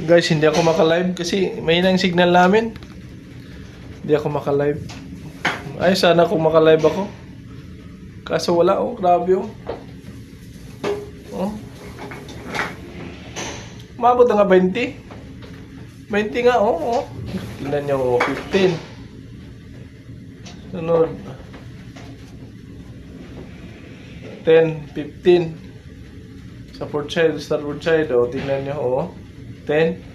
Guys, hindi ako maka-live kasi may nang signal namin. Hindi ako maka-live. Ay, sana kung maka-live ako. Kaso wala, oh. Grabe, oh. Oh. Umabot na nga 20. 20 nga, oh. Tingnan nyo, 15. Sunod. 10, 15. Sa fourth child, starboard child, oh. Tingnan nyo, oh. 10.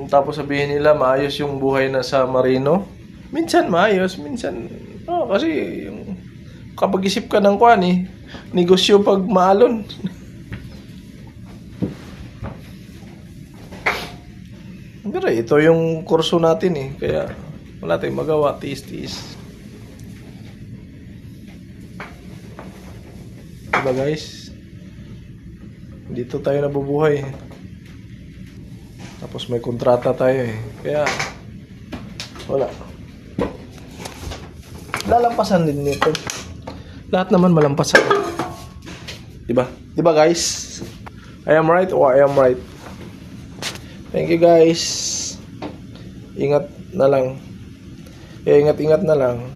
Tapos sabihin nila maayos yung buhay na sa Marino. Minsan maayos, minsan kasi yung kapag isip ka ng kwan negosyo pag maalon. Pero ito yung kurso natin kaya wala tayong magawa, tiis-tiis. Diba guys? Dito tayo nabubuhay. Tapos may kontrata tayo kaya wala. Lalampasan din nito. Lahat naman malampasan. Diba? Diba guys? I am right or I am right? Thank you guys. Ingat na lang. Ingat-ingat na lang.